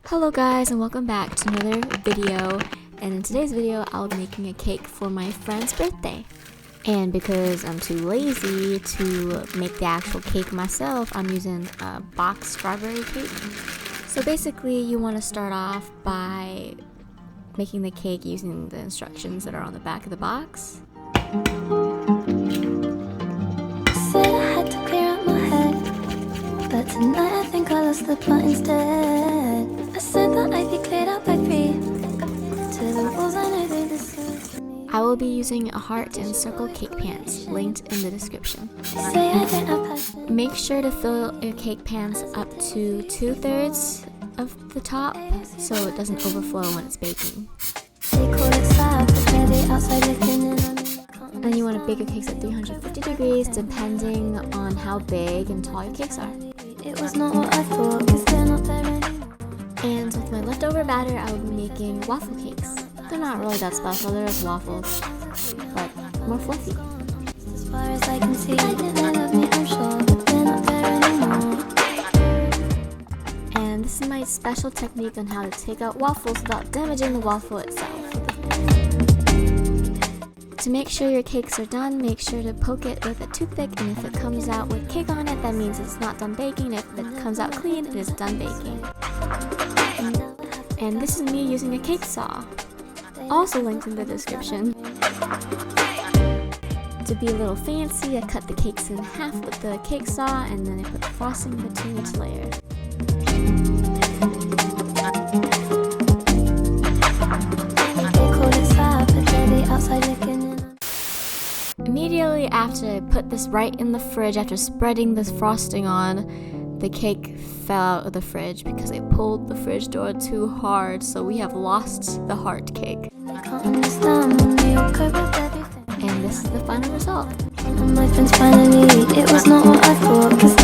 Hello guys, and welcome back to another video. And in today's video I'll be making a cake for my friend's birthday. And because I'm too lazy to make the actual cake myself, I'm using a box strawberry cake. So basically you want to start off by making the cake using the instructions that are on the back of the box. Said I had to clear up my head, but tonight I think I lost the plot instead. I said that I'd be cleared up by 3. To the walls I know they deserve me. I will be using a heart and circle cake pans, linked in the description. Say I don't have passion. Make sure to fill your cake pans up to 2/3 of the top so it doesn't overflow when it's baking. They call it slab, but they're the outside looking in on me. And you want to bake your cakes at 350 degrees depending on how big and tall your cakes are. It was not what I thought, 'cause they're not there anymore. And with my leftover batter, I will be making waffle cakes. They're not really that special, they're just waffles, but more fluffy. As far as I can see, they love me, I'm sure, but they're not there anymore. And this is my special technique on how to take out waffles without damaging the waffle itself. To make sure your cakes are done, make sure to poke it with a toothpick, and if it comes out with cake on it, that means it's not done baking. If it comes out clean, it is done baking. And this is me using a cake saw, also linked in the description. To be a little fancy, I cut the cakes in half with the cake saw, and then I put frosting between each layer. They call it slab, but they're the outside looking in. Immediately after I put this right in the fridge, after spreading this frosting on, the cake fell out of the fridge because I pulled the fridge door too hard, so we have lost the heart cake. They can't understand when we all cope with everything. And this is the final result. And my friends finally, it was not what I thought, 'cause